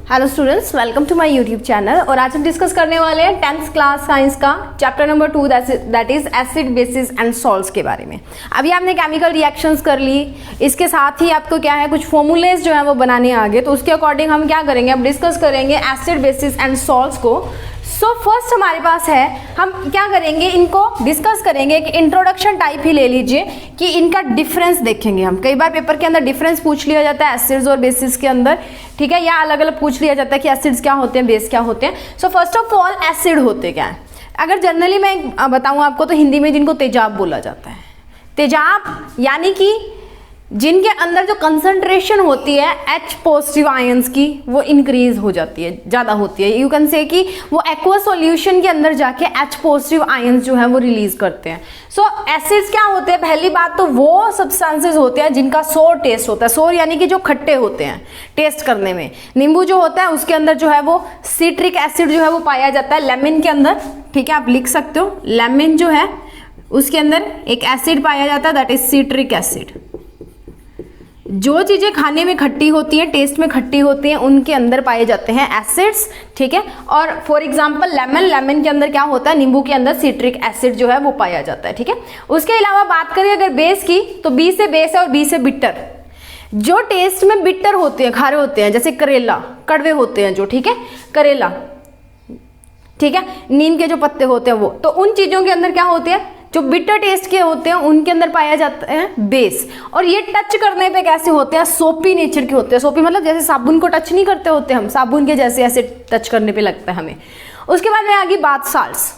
Hello students, welcome to my YouTube channel. और आज हम डिस्कस करने वाले हैं 10th क्लास साइंस का chapter number 2 that is acid bases and salts के बारे में। अभी आपने केमिकल रिएक्शंस कर ली, इसके साथ ही आपको क्या है कुछ फॉर्मूलेज जो है वो बनाने आगे, तो उसके अकॉर्डिंग हम क्या करेंगे, अब डिस्कस करेंगे एसिड बेसिस एंड सॉल्ट्स को। सो फर्स्ट हमारे पास है, हम क्या करेंगे, इनको डिस्कस करेंगे, एक इंट्रोडक्शन टाइप ही ले लीजिए कि इनका डिफरेंस देखेंगे हम। कई बार पेपर के अंदर डिफरेंस पूछ लिया जाता है एसिड्स और बेसिस के अंदर, ठीक है, या अलग अलग पूछ लिया जाता है कि एसिड्स क्या होते हैं, बेस क्या होते हैं। So first of all acid होते क्या है, अगर जनरली मैं बताऊं आपको तो हिंदी में जिनको तेजाब बोला जाता है। तेजाब यानी कि जिनके अंदर जो कंसंट्रेशन होती है H पॉजिटिव आयंस की वो इंक्रीज हो जाती है, ज़्यादा होती है। यू कैन से कि वो एक्वा सॉल्यूशन के अंदर जाके H पॉजिटिव आयंस जो है वो रिलीज करते हैं। सो एसिड्स क्या होते हैं, पहली बात तो वो सब्सटेंसेस होते हैं जिनका सोर टेस्ट होता है। सोर यानी कि जो खट्टे होते हैं टेस्ट करने में। नींबू जो होता है उसके अंदर जो है वो सिट्रिक एसिड जो है वो पाया जाता है लेमन के अंदर, ठीक है, आप लिख सकते हो। लेमन जो है उसके अंदर एक एसिड पाया जाता है दैट इज सिट्रिक एसिड। जो चीजें खाने में खट्टी होती हैं, टेस्ट में खट्टी होती हैं, उनके अंदर पाए जाते हैं एसिड्स, ठीक है। और फॉर एग्जांपल लेमन के अंदर क्या होता है, नींबू के अंदर सिट्रिक एसिड जो है वो पाया जाता है, ठीक है। उसके अलावा बात करें अगर बेस की, तो बी से बेस है और बी से बिटर। जो टेस्ट में बिटर होते हैं, खारे होते हैं, जैसे करेला, कड़वे होते हैं जो, ठीक है, करेला, ठीक है, नीम के जो पत्ते होते हैं वो, तो उन चीजों के अंदर क्या होते हैं, जो बिटर टेस्ट के होते हैं उनके अंदर पाया जाता है बेस। और ये टच करने पे कैसे होते हैं, सोपी नेचर के होते हैं। सोपी मतलब जैसे साबुन को टच नहीं करते होते हम, साबुन के जैसे ऐसे टच करने पे लगता है हमें। उसके बाद में आगे बात साल्ट्स।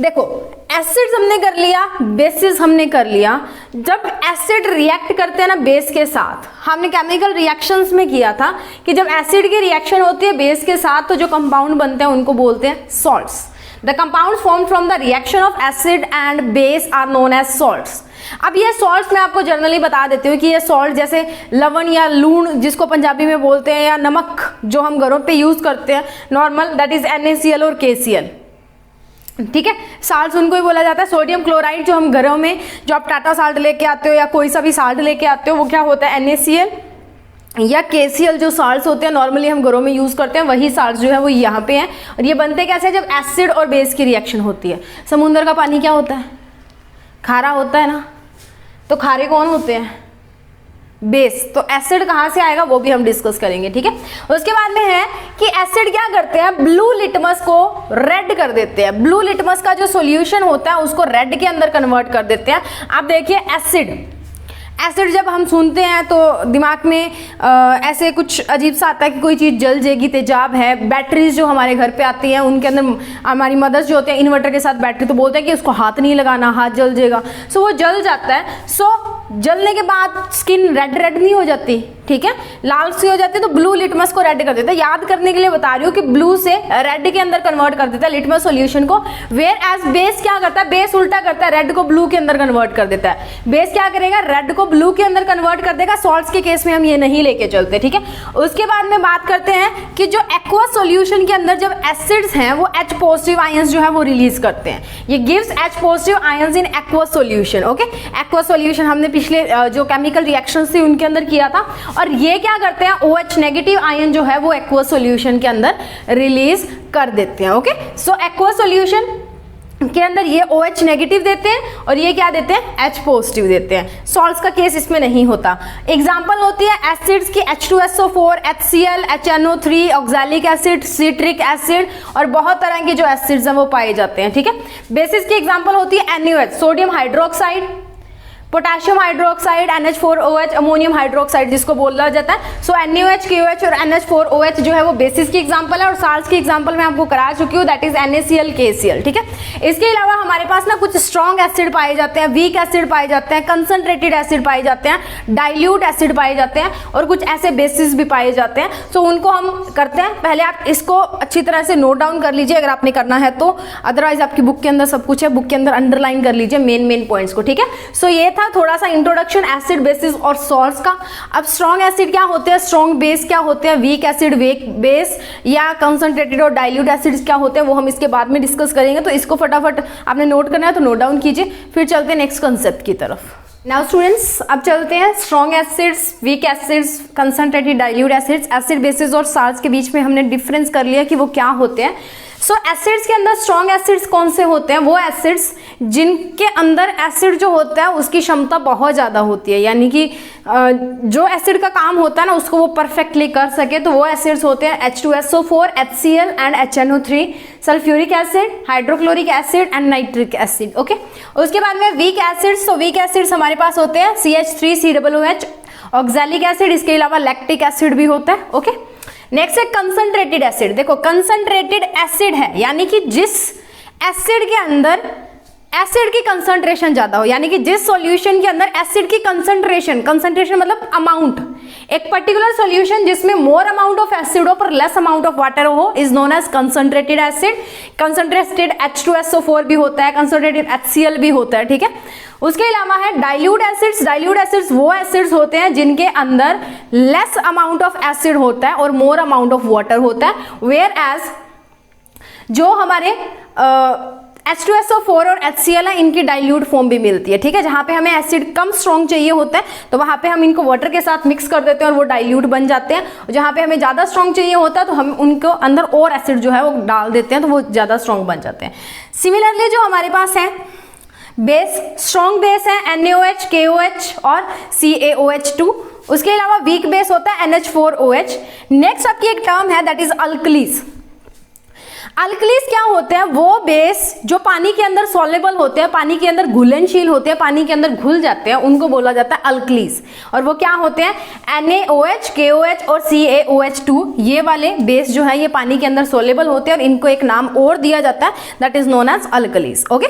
देखो एसिड्स हमने कर लिया, बेसिस हमने कर लिया। जब एसिड रिएक्ट करते हैं ना बेस के साथ, हमने केमिकल रिएक्शंस में किया था कि जब एसिड की रिएक्शन होती है बेस के साथ तो जो कंपाउंड बनते हैं उनको बोलते हैं salts. The compounds formed from the reaction of acid and base are known as salts. अब ये सॉल्ट्स मैं आपको जनरली बता देती हूँ कि ये सॉल्ट जैसे लवण या लूण जिसको पंजाबी में बोलते हैं, या नमक जो हम घरों पे यूज करते हैं नॉर्मल, दैट इज NaCl और KCl, ठीक है। साल्ट उनको ही बोला जाता है। सोडियम क्लोराइड जो हम घरों में, जो आप टाटा साल्ट लेके आते हो या कोई सा भी साल्ट लेके आते हो, वो क्या होता है NaCl या KCl। जो साल्ट्स होते हैं नॉर्मली हम घरों में यूज करते हैं, वही साल्ट्स जो है वो यहाँ पे हैं। और ये बनते कैसे, जब एसिड और बेस की रिएक्शन होती है। समुद्र का पानी क्या होता है, खारा होता है ना, तो खारे कौन होते हैं, बेस। तो एसिड कहाँ से आएगा वो भी हम डिस्कस करेंगे, ठीक है। उसके बाद में है कि एसिड क्या करते हैं, ब्लू लिटमस को रेड कर देते हैं। ब्लू लिटमस का जो सॉल्यूशन होता है उसको रेड के अंदर कन्वर्ट कर देते हैं। आप देखिए एसिड जब हम सुनते हैं तो दिमाग में ऐसे कुछ अजीब सा आता है कि कोई चीज़ जल जाएगी, तेजाब है। बैटरीज जो हमारे घर पे आती हैं उनके अंदर हमारी मदर्स जो होते हैं इन्वर्टर के साथ बैटरी, तो बोलते हैं कि उसको हाथ नहीं लगाना, हाथ जल जाएगा। सो वो जल जाता है। सो जलने के बाद स्किन रेड नहीं हो जाती, ठीक है, लाल सी हो जाती है, तो ब्लू लिटमस को रेड कर देता है। याद करने के लिए बता रही हूँ कि ब्लू से रेड के अंदर कन्वर्ट कर देता है लिटमस सॉल्यूशन को। वेयर एज बेस क्या करता है, बेस उल्टा करता है, रेड को ब्लू के अंदर कन्वर्ट कर देता है। बेस क्या करेगा, रेड को ब्लू के अंदर कन्वर्ट कर देगा। सॉल्ट्स के केस में हम ये नहीं लेके चलते, ठीक है। उसके बाद में बात करते हैं कि जो एक्वा सॉल्यूशन के अंदर जब एसिड्स हैं वो H पॉजिटिव आयंस जो है वो रिलीज करते हैं। ये gives H positive ions in aqua solution, okay. Aqua solution हमने पिछले जो केमिकल रिएक्शंस थी उनके अंदर किया था। और ये क्या करते हैं, OH नेगेटिव आयन जो है वो एक्वा सॉल्यूशन के अंदर रिलीज कर देते हैं, ओके। सो एक्वा सॉल्यूशन के अंदर ये OH नेगेटिव देते हैं और ये क्या देते हैं, H पॉजिटिव देते हैं। सॉल्ट्स का केस इसमें नहीं होता। एग्जांपल होती है एसिड्स की H2SO4, HCl, HNO3, oxalic acid, citric acid और बहुत तरह के जो एसिड्स हैं वो पाए जाते हैं, ठीक है। बेसिस की एग्जांपल होती है NaOH, sodium hydroxide, potassium hydroxide, NH4OH, ammonium hydroxide जिसको बोला जाता है। सो NaOH, KOH और NH4OH जो है वो बेसिस की एग्जांपल है। और साल्ट्स की एग्जांपल मैं आपको करा चुकी हूँ, दैट इज NaCl, KCl, ठीक है। इसके अलावा हमारे पास ना कुछ स्ट्रॉन्ग एसिड पाए जाते हैं, वीक एसिड पाए जाते हैं, कंसंट्रेटेड एसिड पाए जाते हैं, डाइल्यूट एसिड पाए जाते हैं और कुछ ऐसे बेसिस भी पाए जाते हैं। सो उनको हम करते हैं, पहले आप इसको अच्छी तरह से नोट डाउन कर लीजिए अगर आपने करना है तो, अदरवाइज आपकी बुक के अंदर सब कुछ है, बुक के अंदर अंडरलाइन कर लीजिए मेन पॉइंट्स को, ठीक है। सो ये था थोड़ा सा इंट्रोडक्शन एसिड बेसिस और सॉल्ट्स का। अब स्ट्रॉन्ग एसिड क्या होते हैं, स्ट्रॉन्ग बेस क्या होते हैं, वीक एसिड वीक बेस, या कंसंट्रेटेड और डाइल्यूट एसिड्स क्या होते हैं, वो हम इसके बाद में डिस्कस करेंगे। तो इसको फटाफट आपने नोट करना है तो नोट डाउन कीजिए, फिर चलते हैं नेक्स्ट कंसेप्ट की तरफ। नाउ स्टूडेंट्स, अब चलते हैं strong acids, weak acids, concentrated dilute acids, acid basis और सॉल्ट्स के बीच में हमने डिफरेंस कर लिया कि वो क्या होते हैं। सो एसिड्स के अंदर स्ट्रॉन्ग एसिड्स कौन से होते हैं, वो एसिड्स जिनके अंदर एसिड जो होता है उसकी क्षमता बहुत ज़्यादा होती है, यानी कि जो एसिड का काम होता है ना उसको वो परफेक्टली कर सके, तो वो एसिड्स होते हैं H2SO4, HCl and HNO3, sulphuric acid, hydrochloric acid and nitric acid. Okay, उसके बाद में वीक एसिड्स, तो वीक एसिड्स हमारे पास होते हैं CH3COOH, ऑक्सैलिक एसिड, इसके अलावा लैक्टिक एसिड भी होता है। ओके, नेक्स्ट है कंसंट्रेटेड एसिड। देखो कंसंट्रेटेड एसिड है यानी कि जिस एसिड के अंदर एसिड की कंसंट्रेशन ज्यादा हो, यानी कि जिस सॉल्यूशन के अंदर एसिड की कंसंट्रेशन मतलब अमाउंट, एक पर्टिकुलर सॉल्यूशन जिसमें मोर अमाउंट ऑफ एसिड हो पर लेस अमाउंट ऑफ वाटर हो, is known as concentrated acid. Concentrated H2SO4 भी होता है, कंसंट्रेटेड HCl भी होता है, ठीक है। उसके अलावा है डाइल्यूट एसिड्स। डाइल्यूट एसिड्स वो एसिड्स होते हैं जिनके अंदर लेस अमाउंट ऑफ एसिड होता है और मोर अमाउंट ऑफ वाटर होता है, वेयर एज जो हमारे H2SO4 और HCl है इनकी डाइल्यूट फॉर्म भी मिलती है, ठीक है। जहां पे हमें एसिड कम स्ट्रॉन्ग चाहिए होता है तो वहां पे हम इनको वाटर के साथ मिक्स कर देते हैं और वो डाइल्यूट बन जाते हैं। जहां पे हमें ज्यादा स्ट्रॉन्ग चाहिए होता है तो हम उनको अंदर और एसिड जो है वो डाल देते हैं तो वो ज्यादा स्ट्रॉन्ग बन जाते हैं। सिमिलरली जो हमारे पास है बेस, स्ट्रॉन्ग बेस है NaOH, KOH और CaOH2। उसके अलावा वीक बेस होता है NH4OH। नेक्स्ट आपकी एक टर्म है दैट इज अल्कलीज। अल्कलीज क्या होते हैं, वो बेस जो पानी के अंदर सॉल्युबल होते हैं, पानी के अंदर घुलनशील होते हैं, पानी के अंदर घुल जाते हैं, उनको बोला जाता है अल्कलीज। और वो क्या होते हैं, NaOH, KOH और CaOH2। ये वाले बेस जो है ये पानी के अंदर सॉल्युबल होते हैं और इनको एक नाम और दिया जाता है that is known as alkalies. Okay,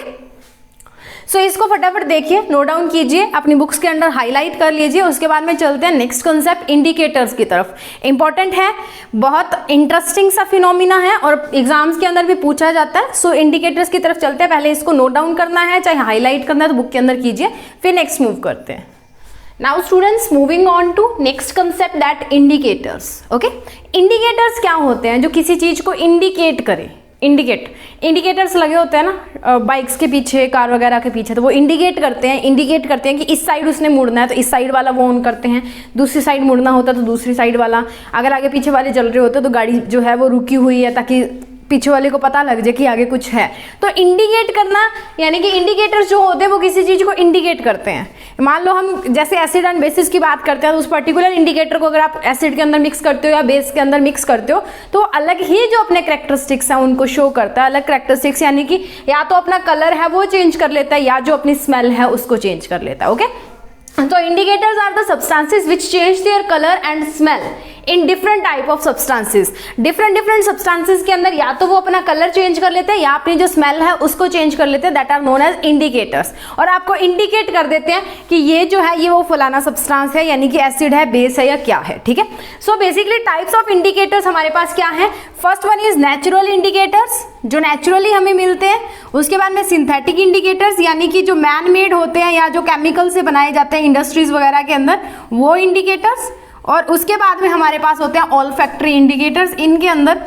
so इसको फटाफट देखिए, नोट डाउन कीजिए, अपनी बुक्स के अंदर हाईलाइट कर लीजिए। उसके बाद में चलते हैं नेक्स्ट कॉन्सेप्ट इंडिकेटर्स की तरफ। इंपॉर्टेंट है, बहुत इंटरेस्टिंग सा फिनोमिना है और एग्जाम्स के अंदर भी पूछा जाता है। सो इंडिकेटर्स की तरफ चलते हैं, पहले इसको नोट डाउन करना है, चाहे हाईलाइट करना है तो बुक के अंदर कीजिए, फिर नेक्स्ट मूव करते हैं। Now students, moving on to next concept that indicators. Okay, indicators क्या होते हैं, जो किसी चीज को इंडिकेट करे। इंडिकेटर्स लगे होते हैं ना बाइक्स के पीछे, कार वगैरह के पीछे, तो वो इंडिकेट करते हैं कि इस साइड उसने मुड़ना है तो इस साइड वाला वो ऑन करते हैं, दूसरी साइड मुड़ना होता है तो दूसरी साइड वाला, अगर आगे पीछे वाले चल रहे होते हैं तो गाड़ी जो है वो रुकी हुई है ताकि पीछे वाले को पता लग जाए कि आगे कुछ है। तो इंडिकेट करना यानी कि इंडिकेटर्स जो होते हैं वो किसी चीज को इंडिकेट करते हैं। मान लो हम जैसे एसिड एंड बेसिस की बात करते हैं तो उस पर्टिकुलर इंडिकेटर को अगर आप एसिड के अंदर मिक्स करते हो या बेस के अंदर मिक्स करते हो तो अलग ही जो अपने कैरेक्टरिस्टिक्स हैं उनको शो करता है। अलग कैरेक्टरिस्टिक्स यानी कि या तो अपना कलर है वो चेंज कर लेता है या जो अपनी स्मेल है उसको चेंज कर लेता है। ओके, तो indicators are the substances which change their colour and smell in different type of substances. Different substances के अंदर या तो वो अपना कलर चेंज कर लेते हैं या अपनी जो स्मेल है उसको चेंज कर लेते हैं, that are known as indicators. और आपको इंडिकेट कर देते हैं कि ये जो है ये वो फलाना सब्सटेंस है, यानी कि एसिड है, बेस है या क्या है, ठीक है। So basically types of indicators हमारे पास क्या है, first one is natural indicators जो नेचुरली हमें मिलते हैं। उसके बाद में सिंथेटिक इंडिकेटर्स यानी कि जो मैन मेड होते हैं या जो केमिकल से बनाए जाते हैं इंडस्ट्रीज वगैरह के अंदर, वो इंडिकेटर्स। और उसके बाद में हमारे पास होते हैं ऑल्फैक्टरी इंडिकेटर्स। इनके अंदर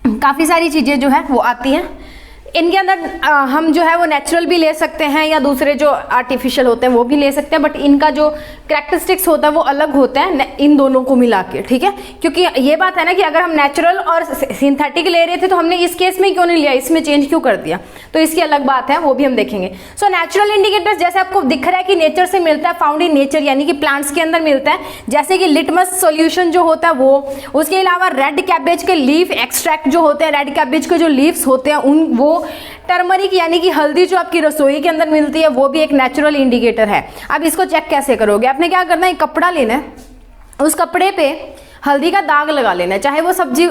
काफ़ी सारी चीज़ें जो है वो आती हैं। इनके अंदर हम जो है वो नेचुरल भी ले सकते हैं या दूसरे जो आर्टिफिशियल होते हैं वो भी ले सकते हैं, बट इनका जो कैरेक्टरिस्टिक्स होता है वो अलग होता है इन दोनों को मिला के, ठीक है। क्योंकि ये बात है ना कि अगर हम नेचुरल और सिंथेटिक ले रहे थे तो हमने इस केस में क्यों नहीं लिया, इसमें चेंज क्यों कर दिया, तो इसकी अलग बात है, वो भी हम देखेंगे। सो नेचुरल इंडिकेटर्स जैसे आपको दिख रहा है कि नेचर से मिलता है, फाउंड इन नेचर यानी कि प्लांट्स के अंदर मिलता है, जैसे कि लिटमस सोल्यूशन जो होता है वो। उसके अलावा रेड कैबेज के लीफ एक्सट्रैक्ट जो होते हैं, रेड कैबेज के जो लीव्स होते हैं उन वो, टर्मरिक यानी कि हल्दी जो आपकी रसोई के अंदर मिलती है वो भी एक नेचुरल इंडिकेटर है। अब इसको चेक कैसे करोगे, आपने क्या करना है, एक कपड़ा लेना है, उस कपड़े पे हल्दी का दाग लगा लेना है, चाहे वो सब्जी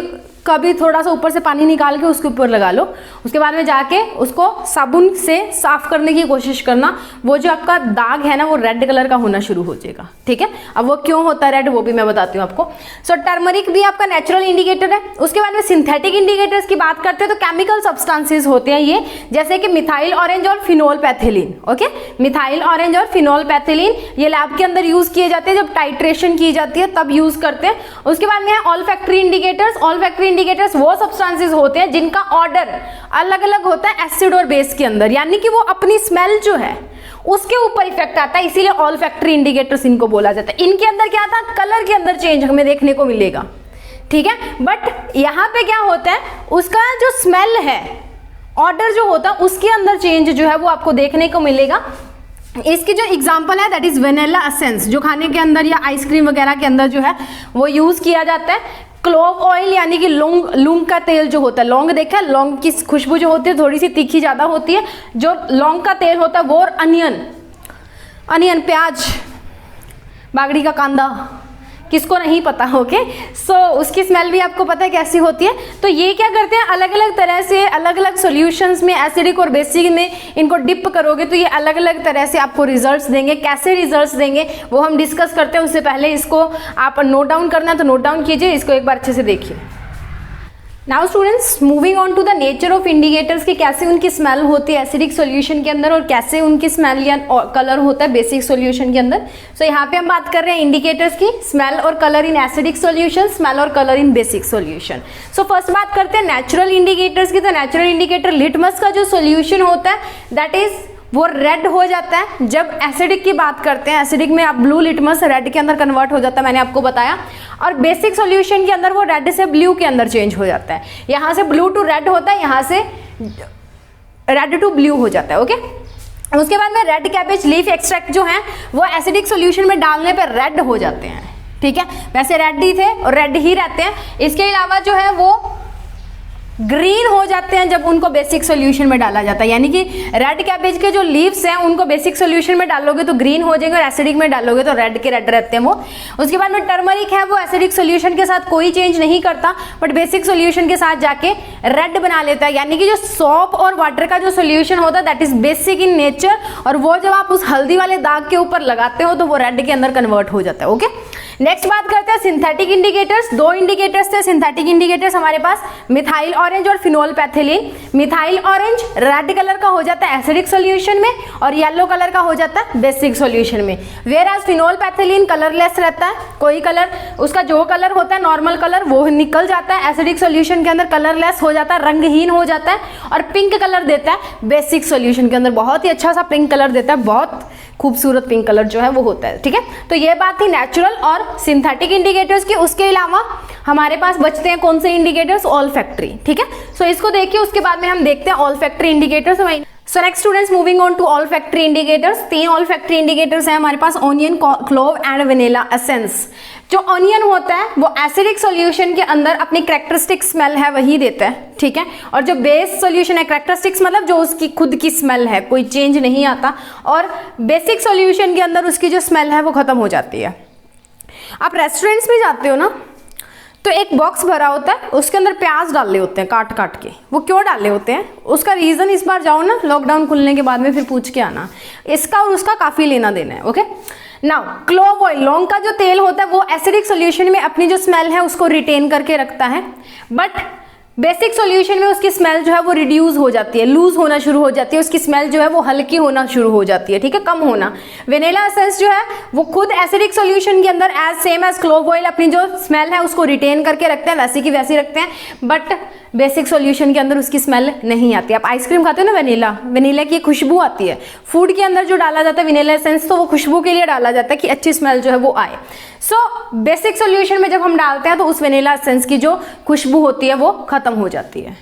कभी थोड़ा सा ऊपर से पानी निकाल के उसके ऊपर लगा लो, उसके बाद में जाके उसको साबुन से साफ करने की कोशिश करना, वो जो आपका दाग है ना वो रेड कलर का होना शुरू हो जाएगा, ठीक है। अब वो क्यों होता है रेड वो भी मैं बताती हूँ आपको। सो टर्मरिक भी आपका नेचुरल इंडिकेटर है। उसके बाद में सिंथेटिक इंडिकेटर्स की बात करते हैं तो केमिकल सब्सटेंसेस होते हैं ये, जैसे कि मिथाइल ऑरेंज और फिनोल पैथिलीन। ओके, मिथाइल ऑरेंज और फिनोल पैथिलीन ये लैब के अंदर यूज किए जाते हैं, जब टाइट्रेशन की जाती है तब यूज करते हैं। उसके बाद में ऑल्फैक्टरी इंडिकेटर्स। ऑल्फैक्टरी इंडिकेटर्स वो सब्सटेंसेस होते हैं जिनका ऑर्डर अलग अलग होता है एसिड और बेस के अंदर, यानी कि वो अपनी स्मेल जो है उसके ऊपर इफेक्ट आता है, इसीलिए ऑल्फैक्टरी इंडिकेटर्स इनको बोला जाता है। इनके अंदर क्या था, कलर के अंदर चेंज हमें देखने को मिलेगा, ठीक है। बट यहां पे क्या होता है, उसका जो स्मेल है, ऑर्डर जो होता है उसके अंदर चेंज जो है वो आपको देखने को मिलेगा। इसकी जो एग्जांपल है दैट इज वेनिला एसेंस, जो खाने के अंदर या आइसक्रीम वगैरह के अंदर जो है वो यूज किया जाता है। क्लोव ऑयल यानी कि लौंग का तेल जो होता है, लौंग देखा है, लौंग की खुशबू जो होती है थोड़ी सी तीखी ज्यादा होती है, जो लौंग का तेल होता है वो, और अनियन प्याज, बागड़ी का कांदा, किसको नहीं पता, ओके। सो उसकी स्मेल भी आपको पता है कैसी होती है। तो ये क्या करते हैं, अलग अलग तरह से अलग अलग सॉल्यूशंस में, एसिडिक और बेसिक में इनको डिप करोगे तो ये अलग अलग तरह से आपको रिजल्ट्स देंगे। कैसे रिजल्ट्स देंगे वो हम डिस्कस करते हैं, उससे पहले इसको आप नोट डाउन करना है तो नोट डाउन कीजिए, इसको एक बार अच्छे से देखिए। Now students, moving on to the nature of indicators की कैसे उनकी स्मेल होती है एसिडिक सॉल्यूशन के अंदर और कैसे उनकी स्मेल या कलर होता है बेसिक सॉल्यूशन के अंदर। सो यहाँ पे हम बात कर रहे हैं इंडिकेटर्स की, स्मेल और colour in acidic solution, smell और colour in basic solution. So first बात करते हैं नेचुरल इंडिकेटर्स की। तो नेचुरल इंडिकेटर लिटमस का जो सॉल्यूशन होता है दैट इज वो रेड हो जाता है। जब एसिडिक की बात करते हैं, एसिडिक में आप ब्लू लिटमस रेड के अंदर कन्वर्ट हो जाता है, मैंने आपको बताया। और बेसिक सॉल्यूशन के अंदर वो रेड से ब्लू के अंदर चेंज हो जाता है, यहाँ से ब्लू टू रेड होता है, यहाँ से रेड टू ब्लू हो जाता है, ओके। उसके बाद में रेड कैबेज लीफ एक्सट्रैक्ट जो है वो एसिडिक सॉल्यूशन में डालने पर रेड हो जाते हैं, ठीक है। वैसे रेड ही थे और रेड ही रहते हैं। इसके अलावा जो है वो ग्रीन हो जाते हैं जब उनको बेसिक सॉल्यूशन में डाला जाता है, यानी कि रेड कैबेज के जो लीव्स हैं उनको बेसिक सॉल्यूशन में डालोगे तो ग्रीन हो जाएंगे और एसिडिक में डालोगे तो रेड के रेड रहते हैं वो। उसके बाद में टर्मरिक है, वो एसिडिक सॉल्यूशन के साथ कोई चेंज नहीं करता बट बेसिक सॉल्यूशन के साथ जाके रेड बना लेता है, यानी कि जो सॉप और वाटर का जो सॉल्यूशन होता है that is basic in nature, और वो जब आप उस हल्दी वाले दाग के ऊपर लगाते हो तो वो रेड के अंदर कन्वर्ट हो जाता है, ओके। नेक्स्ट बात करते हैं सिंथेटिक इंडिकेटर्स। दो इंडिकेटर्स थे सिंथेटिक इंडिकेटर्स हमारे पास, मिथाइल ऑरेंज और phenolphthalein. Methyl orange red colour का हो जाता है एसिडिक सॉल्यूशन में और येलो कलर का हो जाता है बेसिक सॉल्यूशन में। वेयर एज फिनोल पैथिलीन कलरलेस रहता है, कोई कलर उसका जो कलर होता है नॉर्मल कलर वो निकल जाता है एसिडिक सॉल्यूशन के अंदर, कलरलेस हो जाता है, रंगहीन हो जाता है और पिंक कलर देता है बेसिक सॉल्यूशन के अंदर। बहुत ही अच्छा सा पिंक कलर देता है, बहुत खूबसूरत पिंक कलर जो है वो होता है, ठीक है। तो ये बात थी नेचुरल और सिंथेटिक इंडिकेटर्स की। उसके अलावा हमारे पास बचते हैं कौन से इंडिकेटर्स, ऑल्फैक्टरी, ठीक है। सो इसको देखिए, उसके बाद में हम देखते हैं olfactory indicators. So next students, moving on to olfactory indicators. 3 olfactory indicators हैं हमारे पास, onion, clove and vanilla essence. जो ऑनियन होता है वो एसिडिक सॉल्यूशन के अंदर अपनी कैरेक्टरिस्टिक स्मेल है वही देता है, ठीक है। और जो बेस सॉल्यूशन है, कैरेक्टरिस्टिक्स मतलब जो उसकी खुद की स्मेल है, कोई चेंज नहीं आता, और बेसिक सॉल्यूशन के अंदर उसकी जो स्मेल है वो खत्म हो जाती है। आप रेस्टोरेंट्स में जाते हो ना तो एक बॉक्स भरा होता है, उसके अंदर प्याज डाले होते हैं काट काट के। वो क्यों डाले होते हैं, उसका रीज़न इस बार जाओ ना लॉकडाउन खुलने के बाद में फिर पूछ के आना, इसका और उसका काफ़ी लेना देना है, ओके। नाउ क्लोव ऑयल, लौंग का जो तेल होता है वो एसिडिक सॉल्यूशन में अपनी जो स्मेल है उसको रिटेन करके रखता है, बट बेसिक सॉल्यूशन में उसकी स्मेल जो है वो रिड्यूस हो जाती है, लूज होना शुरू हो जाती है, उसकी स्मेल जो है वो हल्की होना शुरू हो जाती है, ठीक है, कम होना। वेनिला एसेंस जो है वो खुद एसिडिक सॉल्यूशन के अंदर as same as clove oil अपनी जो स्मेल है उसको रिटेन करके रखते हैं, वैसी की वैसी रखते हैं, बट बेसिक सॉल्यूशन के अंदर उसकी स्मेल नहीं आती। आप आइसक्रीम खाते हो ना, वेनिला की खुशबू आती है, फूड के अंदर जो डाला जाता है वेनिला एसेंस तो वो खुशबू के लिए डाला जाता है कि अच्छी स्मेल जो है वो आए। सो बेसिक सॉल्यूशन में जब हम डालते हैं तो उस वेनिला एसेंस की जो खुशबू होती है वो खत्म हो जाती है।